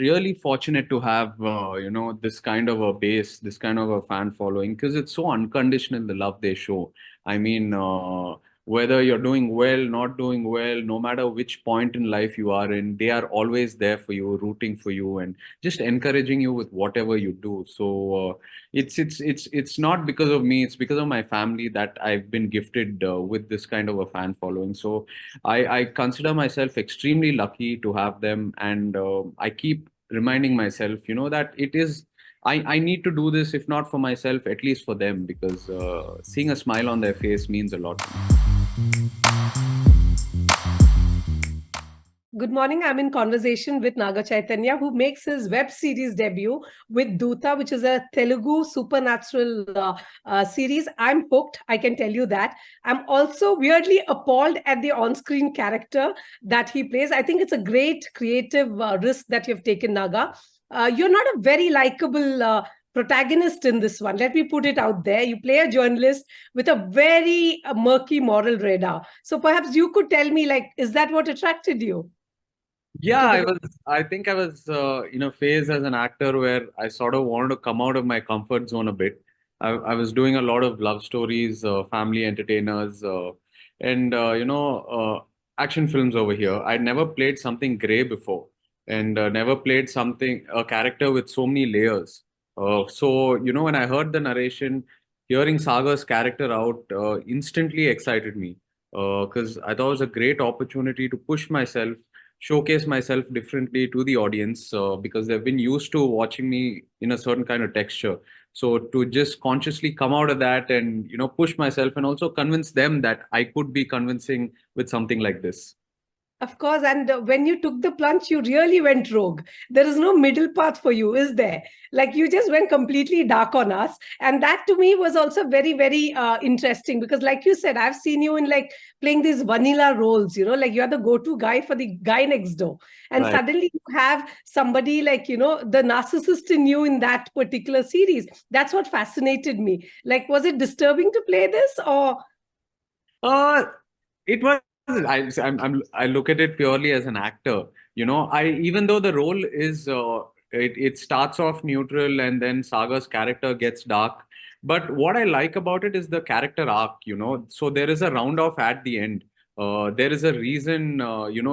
really fortunate to have, this kind of a base, this kind of a fan following, because it's so unconditional, the love they show. I mean, whether you're doing well, not doing well, no matter which point in life you are in, they are always there for you, rooting for you, and just encouraging you with whatever you do. So it's not because of me; it's because of my family that I've been gifted with this kind of a fan following. So I consider myself extremely lucky to have them, and I keep reminding myself, that it is. I need to do this, if not for myself, at least for them, because seeing a smile on their face means a lot to me. Good morning. I'm in conversation with Naga Chaitanya, who makes his web series debut with Dhootha, which is a Telugu supernatural series. I'm hooked, I can tell you that. I'm also weirdly appalled at the on screen character that he plays. I think it's a great creative risk that you've taken, Naga. You're not a very likable protagonist in this one. Let me put it out there. You play a journalist with a very murky moral radar. So perhaps you could tell me, like, is that what attracted you Yeah, to the? I think I was in a phase as an actor where I sort of wanted to come out of my comfort zone a bit. I was doing a lot of love stories, family entertainers, and action films over here. I'd never played something gray before, and never played a character with so many layers. So when I heard the narration, hearing Saga's character out instantly excited me, because I thought it was a great opportunity to push myself, showcase myself differently to the audience, because they've been used to watching me in a certain kind of texture. So to just consciously come out of that and push myself, and also convince them that I could be convincing with something like this. Of course, and when you took the plunge, you really went rogue. There is no middle path for you, is there? Like you just went completely dark on us, and that to me was also very, very interesting because, like you said, I've seen you in like playing these vanilla roles. Like you're the go-to guy for the guy next door, and Right. suddenly you have somebody like the narcissist in you in that particular series. That's what fascinated me. Like, was it disturbing to play this, or? Uh, it was. I look at it purely as an actor. Even though the role is, it starts off neutral and then Saga's character gets dark. But what I like about it is the character arc. So there is a round off at the end. There is a reason.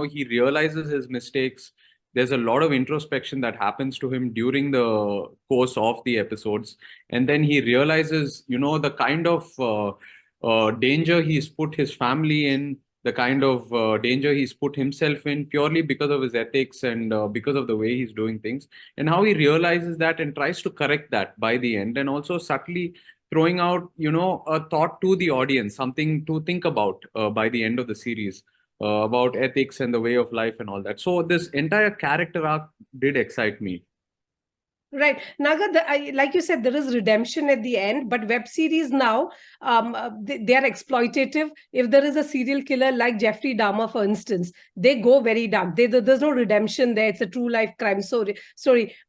He realizes his mistakes. There's a lot of introspection that happens to him during the course of the episodes, and then he realizes, the kind of danger he's put his family in, the kind of danger he's put himself in purely because of his ethics and because of the way he's doing things, and how he realizes that and tries to correct that by the end, and also subtly throwing out, a thought to the audience, something to think about by the end of the series, about ethics and the way of life and all that. So this entire character arc did excite me. Right. Naga, like you said, there is redemption at the end, but web series now, they are exploitative. If there is a serial killer like Jeffrey Dahmer, for instance, they go very dark. There's no redemption there. It's a true life crime story.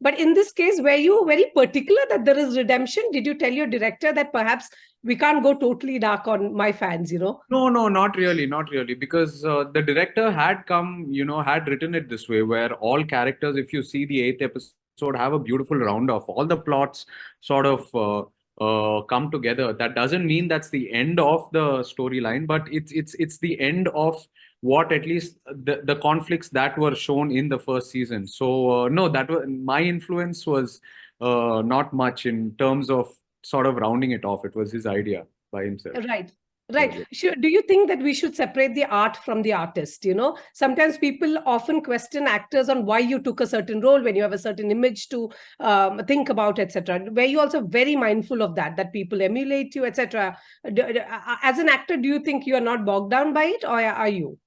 But in this case, were you very particular that there is redemption? Did you tell your director that perhaps we can't go totally dark on my fans? No, no, not really, because the director had written it this way, where all characters, if you see the eighth episode, have a beautiful round off. All the plots sort of come together. That doesn't mean that's the end of the storyline, but it's the end of what, at least the conflicts that were shown in the first season. So no, my influence was not much in terms of sort of rounding it off. It was his idea by himself. Right. Yeah, Right. Do you think that we should separate the art from the artist? Sometimes people often question actors on why you took a certain role when you have a certain image to think about, etc. Were you also very mindful of that people emulate you, etc.? As an actor, do you think you are not bogged down by it, or are you?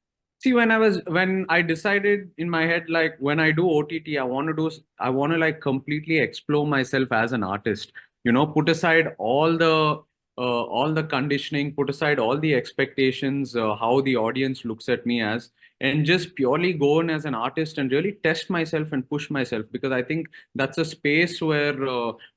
see, when I decided in my head, like when I do OTT, I want to like completely explore myself as an artist. Put aside all the conditioning, put aside all the expectations, how the audience looks at me as, and just purely go in as an artist and really test myself and push myself, because I think that's a space where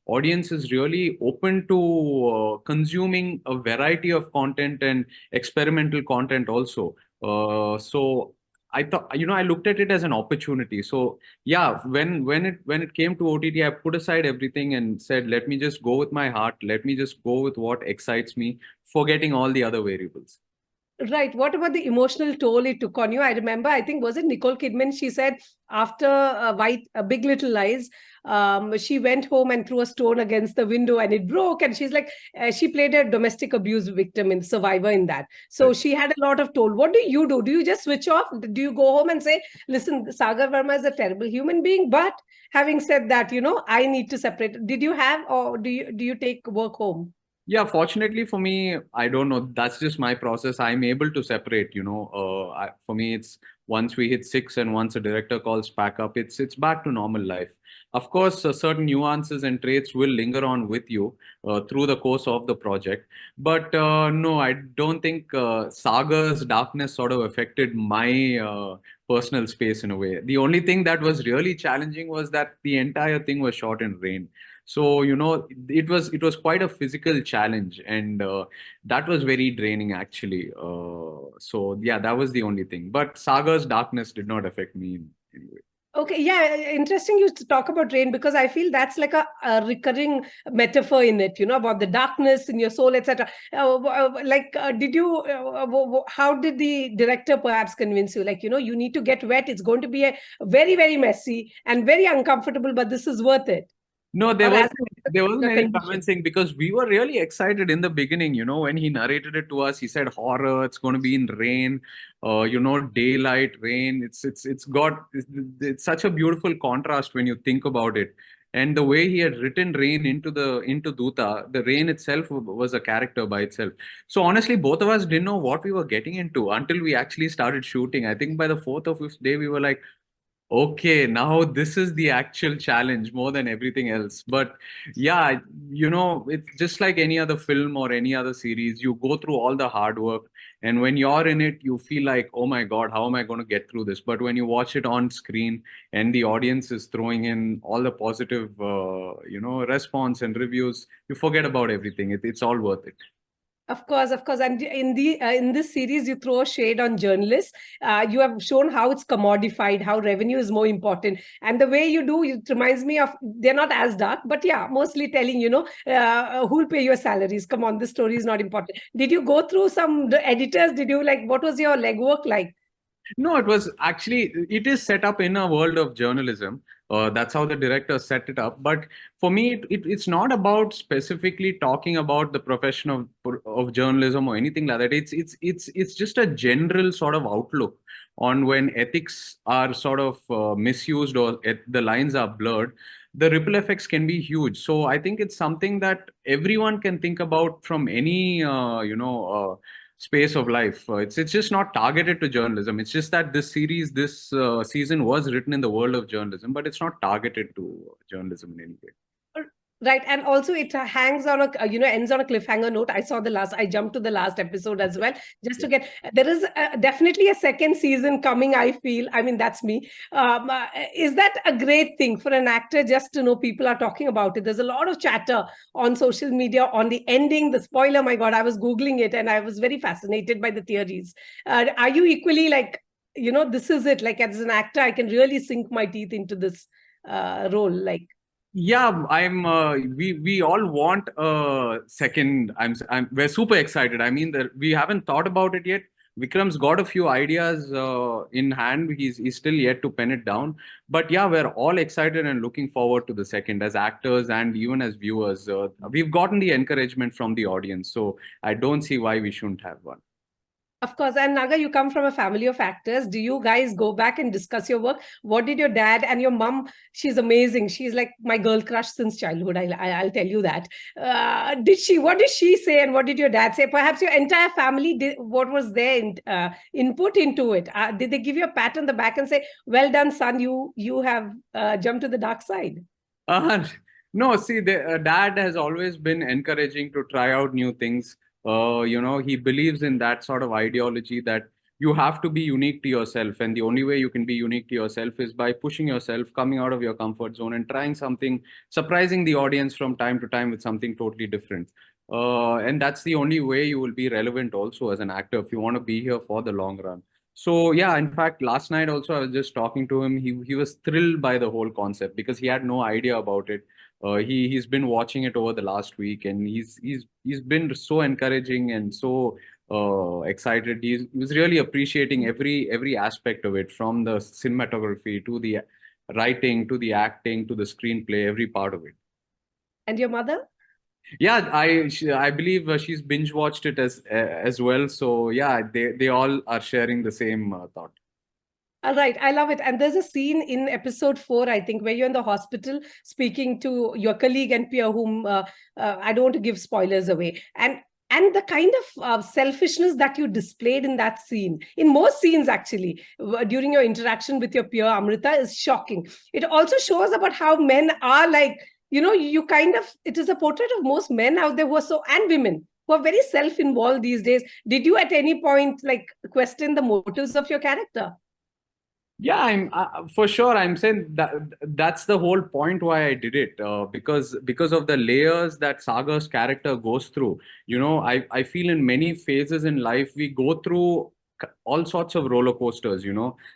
audience is really open to consuming a variety of content and experimental content also. So I thought, I looked at it as an opportunity. So yeah, when it came to OTT, I put aside everything and said, let me just go with my heart. Let me just go with what excites me, forgetting all the other variables. Right. What about the emotional toll it took on you? I remember, I think, was it Nicole Kidman? She said after Big Little Lies, she went home and threw a stone against the window and it broke. And she's like, she played a domestic abuse victim in Survivor in that. So Right. she had a lot of toll. What do you do? Do you just switch off? Do you go home and say, listen, Sagar Verma is a terrible human being, but having said that, I need to separate. Did you have, or do you take work home? Yeah, fortunately for me, I don't know. That's just my process. I'm able to separate. For me, it's once we hit six and once a director calls back up, it's back to normal life. Of course, certain nuances and traits will linger on with you through the course of the project. But no, I don't think Saga's Darkness sort of affected my personal space in a way. The only thing that was really challenging was that the entire thing was shot in rain. So it was quite a physical challenge, and that was very draining actually. So yeah, that was the only thing. But Saga's Darkness did not affect me in any way. Okay, yeah, interesting you to talk about rain because I feel that's like a recurring metaphor in it, about the darkness in your soul, etc. Did you, how did the director perhaps convince you? Like, you need to get wet. It's going to be a very, very messy and very uncomfortable, but this is worth it. No, Or there as wasn't there wasn't a any condition. convincing because we were really excited in the beginning. When he narrated it to us, he said horror. It's going to be in rain, daylight, rain. It's such a beautiful contrast when you think about it. And the way he had written rain into Dhootha, the rain itself was a character by itself. So honestly, both of us didn't know what we were getting into until we actually started shooting. I think by the fourth or fifth day, we were like, okay, now this is the actual challenge more than everything else. But yeah, it's just like any other film or any other series. You go through all the hard work, and when you're in it, you feel like, oh my God, how am I going to get through this? But when you watch it on screen and the audience is throwing in all the positive, response and reviews, you forget about everything. It's all worth it. Of course, and in this series, you throw a shade on journalists. You have shown how it's commodified, how revenue is more important, and the way you do it reminds me of. They're not as dark, but yeah, mostly telling who'll pay your salaries. Come on, this story is not important. Did you go through some the editors? Did you like what was your legwork like? No, it is set up in a world of journalism. That's how the director set it up. But for me, it's not about specifically talking about the profession of journalism or anything like that. It's just a general sort of outlook on when ethics are sort of misused or the lines are blurred. The ripple effects can be huge. So I think it's something that everyone can think about from any space of life. It's just not targeted to journalism. It's just that this season was written in the world of journalism, but it's not targeted to journalism in any way. Right, and also it hangs on ends on a cliffhanger note. I jumped to the last episode as Okay. well, just Yeah. to get. There is definitely a second season coming. I feel. I mean, that's me. Is that a great thing for an actor just to know people are talking about it? There's a lot of chatter on social media on the ending, the spoiler. My God, I was googling it and I was very fascinated by the theories. Are you equally like, this is it? Like as an actor, I can really sink my teeth into this role. Like. Yeah, I'm. We all want a second. We're super excited. I mean, we haven't thought about it yet. Vikram's got a few ideas in hand. He's still yet to pen it down. But yeah, we're all excited and looking forward to the second as actors and even as viewers. We've gotten the encouragement from the audience, so I don't see why we shouldn't have one. Of course. And Naga, you come from a family of actors. Do you guys go back and discuss your work? What did your dad and your mom? She's amazing. She's like my girl crush since childhood. I'll tell you that. What did she say? And what did your dad say? Perhaps your entire family did. What was their input into it? Did they give you a pat on the back and say, well done, son, you have jumped to the dark side? Uh, no, see, dad has always been encouraging to try out new things. He believes in that sort of ideology that you have to be unique to yourself. And the only way you can be unique to yourself is by pushing yourself, coming out of your comfort zone and trying something, surprising the audience from time to time with something totally different. And that's the only way you will be relevant also as an actor if you want to be here for the long run. So yeah, in fact, last night also I was just talking to him. He was thrilled by the whole concept because he had no idea about it. He's been watching it over the last week, and he's been so encouraging and so excited. He was really appreciating every aspect of it, from the cinematography to the writing to the acting to the screenplay, every part of it. And your mother? Yeah, I believe she's binge watched it as well. So yeah, they all are sharing the same thought. All right, I love it. And there's a scene in episode 4, I think, where you're in the hospital speaking to your colleague and peer, whom I don't want to give spoilers away. And the kind of selfishness that you displayed in that scene, in most scenes actually, during your interaction with your peer Amrita, is shocking. It also shows about how men are like, you kind of, it is a portrait of most men out there who are so, and women who are very self-involved these days. Did you at any point like question the motives of your character? Yeah, I'm for sure. I'm saying that that's the whole point why I did it, because of the layers that Sagar's character goes through. I feel in many phases in life we go through all sorts of roller coasters.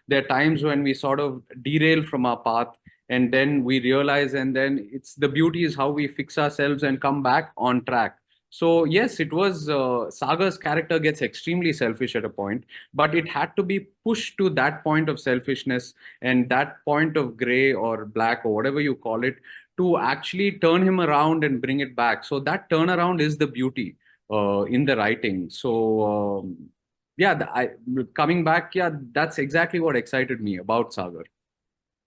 There are times when we sort of derail from our path, and then we realize, and then it's the beauty is how we fix ourselves and come back on track. So yes, it was Sagar's character gets extremely selfish at a point, but it had to be pushed to that point of selfishness and that point of gray or black or whatever you call it, to actually turn him around and bring it back. So that turnaround is the beauty in the writing. So yeah, coming back, yeah, that's exactly what excited me about Sagar.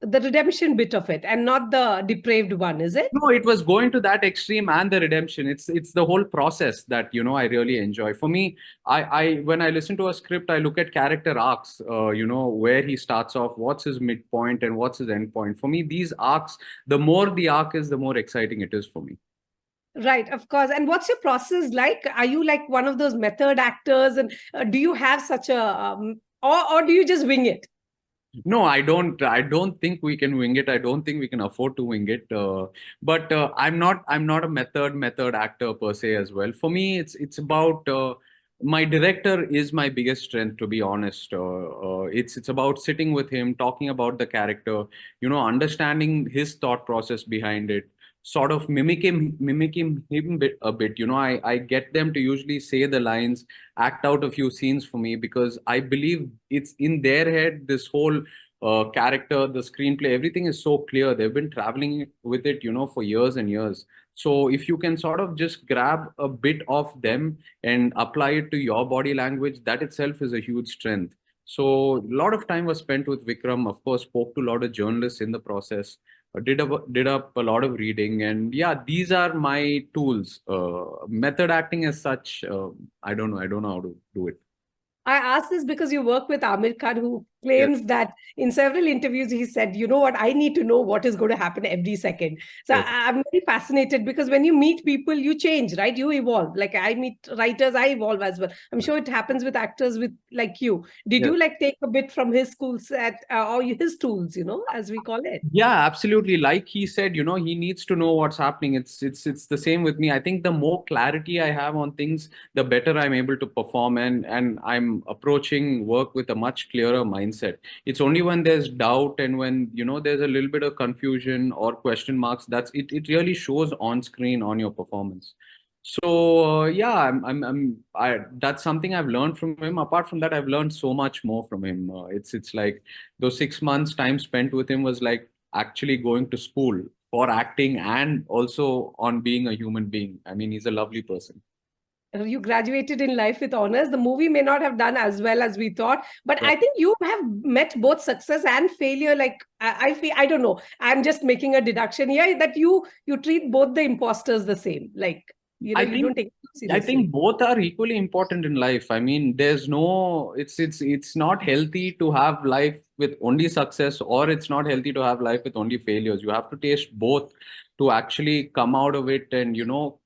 The redemption bit of it and not the depraved one, is it? No, it was going to that extreme and the redemption. It's the whole process that I really enjoy. For me, I when I listen to a script, I look at character arcs. Where he starts off, what's his midpoint, and what's his end point. For me, these arcs, the more the arc is, the more exciting it is for me. Right, of course. And what's your process like? Are you like one of those method actors, and do you have such a or do you just wing it? No, I don't. I don't think we can wing it. I don't think we can afford to wing it. But I'm not. I'm not a method actor per se as well. For me, it's about my director is my biggest strength. To be honest, it's about sitting with him, talking about the character. Understanding his thought process behind it. Sort of mimicking him a bit. I get them to usually say the lines, act out a few scenes for me, because I believe it's in their head. This whole character, the screenplay, everything is so clear. They've been traveling with it, for years and years. So if you can sort of just grab a bit of them and apply it to your body language, that itself is a huge strength. So a lot of time was spent with Vikram. Of course, spoke to a lot of journalists in the process. Did up a lot of reading, and yeah, these are my tools. Method acting as such, I don't know. I don't know how to do it. I ask this because you work with Amir Khan, who Yes, claims that in several interviews he said, "You know what? I need to know what is going to happen every second." So yes, I'm very fascinated because when you meet people, you change, right? You evolve. Like I meet writers, I evolve as well. I'm sure it happens with actors with like you. Did yes. you like take a bit from his school set or his tools, as we call it? Yeah, absolutely. Like he said, he needs to know what's happening. It's the same with me. I think the more clarity I have on things, the better I'm able to perform, and I'm approaching work with a much clearer mindset. It's only when there's doubt and when there's a little bit of confusion or question marks, it really shows on screen on your performance. So yeah, that's something I've learned from him. Apart from that, I've learned so much more from him. It's like those 6 months time spent with him was like actually going to school for acting and also on being a human being. I mean, he's a lovely person. You graduated in life with honors. The movie may not have done as well as we thought, but Yeah. I think you have met both success and failure. Like I feel, I don't know, I'm just making a deduction here that you treat both the imposters the same. Like, I you don't think take it too I think seriously. both are equally important in life. I mean, there's no it's not healthy to have life with only success, or it's not healthy to have life with only failures. You have to taste both to actually come out of it and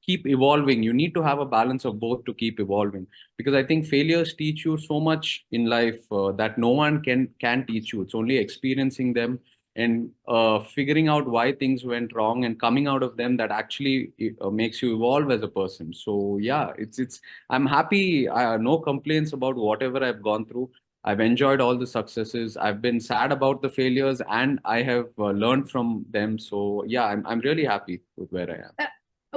keep evolving. You need to have a balance of both to keep evolving, because I think failures teach you so much in life that no one can teach you. It's only experiencing them and figuring out why things went wrong and coming out of them that actually makes you evolve as a person. So yeah, it's I'm happy. No complaints about whatever I've gone through. I've enjoyed all the successes. I've been sad about the failures, and I have learned from them. So yeah, I'm really happy with where I am.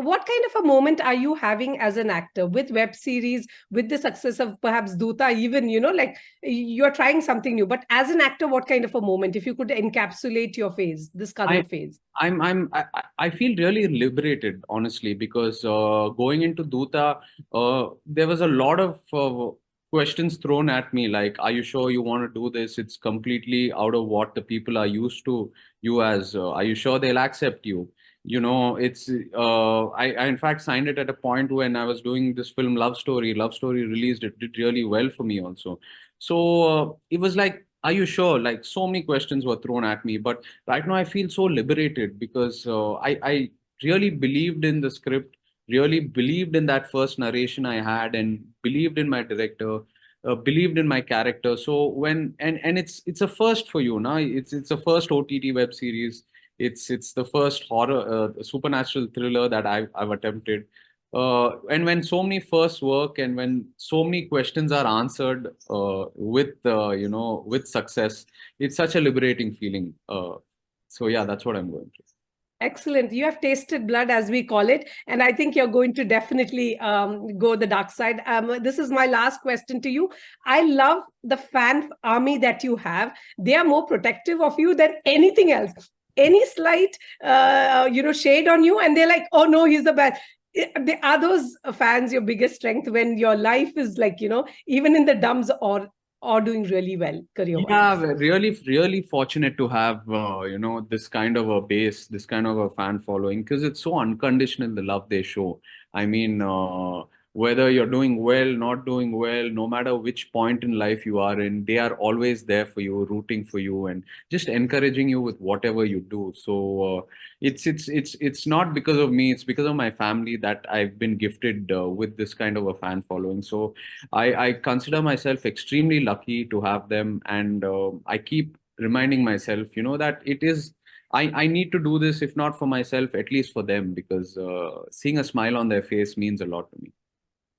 What kind of a moment are you having as an actor with web series, with the success of perhaps Dhootha, even, like you're trying something new, but as an actor, what kind of a moment, if you could encapsulate your phase, this I current phase? I feel really liberated, honestly, because going into Dhootha, there was a lot of questions thrown at me, like, "Are you sure you want to do this? It's completely out of what the people are used to you as. Are you sure they'll accept you?" It's I in fact signed it at a point when I was doing this film Love Story. Love Story released. It did really well for me also. So it was like, "Are you sure?" Like, so many questions were thrown at me, but right now I feel so liberated because I really believed in the script, really believed in that first narration I had, and believed in my director, believed in my character. So and it's a first for you now. It's a first OTT web series. It's the first horror supernatural thriller that I've attempted. And when so many firsts work, and when so many questions are answered with success, it's such a liberating feeling. So yeah, that's what I'm going through. Excellent. You have tasted blood, as we call it. And I think you're going to definitely go the dark side. This is my last question to you. I love the fan army that you have. They are more protective of you than anything else. Any slight, shade on you, and they're like, "Oh no, he's the bad." Are those fans your biggest strength when your life is like, even in the dumps or doing really well Yeah, career-wise? we're really fortunate to have this kind of a base, this kind of a fan following, because it's so unconditional, the love they show. I mean, whether you're doing well, not doing well, no matter which point in life you are in, they are always there for you, rooting for you, and just encouraging you with whatever you do. So it's not because of me; it's because of my family that I've been gifted with this kind of a fan following. So I consider myself extremely lucky to have them, and I keep reminding myself, that it is. I need to do this, if not for myself, at least for them, because seeing a smile on their face means a lot to me.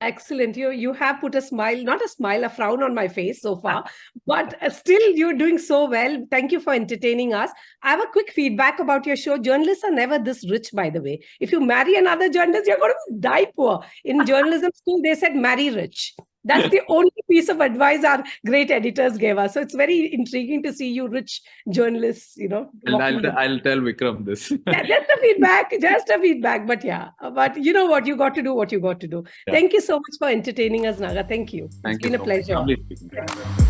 Excellent. You have put a smile, not a smile, a frown on my face so far, but still you're doing so well. Thank you for entertaining us. I have a quick feedback about your show. Journalists are never this rich, by the way. If you marry another journalist, you're going to die poor. In journalism school, they said marry rich. That's the only piece of advice our great editors gave us. So it's very intriguing to see you rich journalists, walking the. I'll tell Vikram this. Yeah, just a feedback, just a feedback. But yeah, but you know what? You got to do what you got to do. Yeah. Thank you so much for entertaining us, Naga. Thank you. It's Thank you been a so much. pleasure. Lovely speaking to you.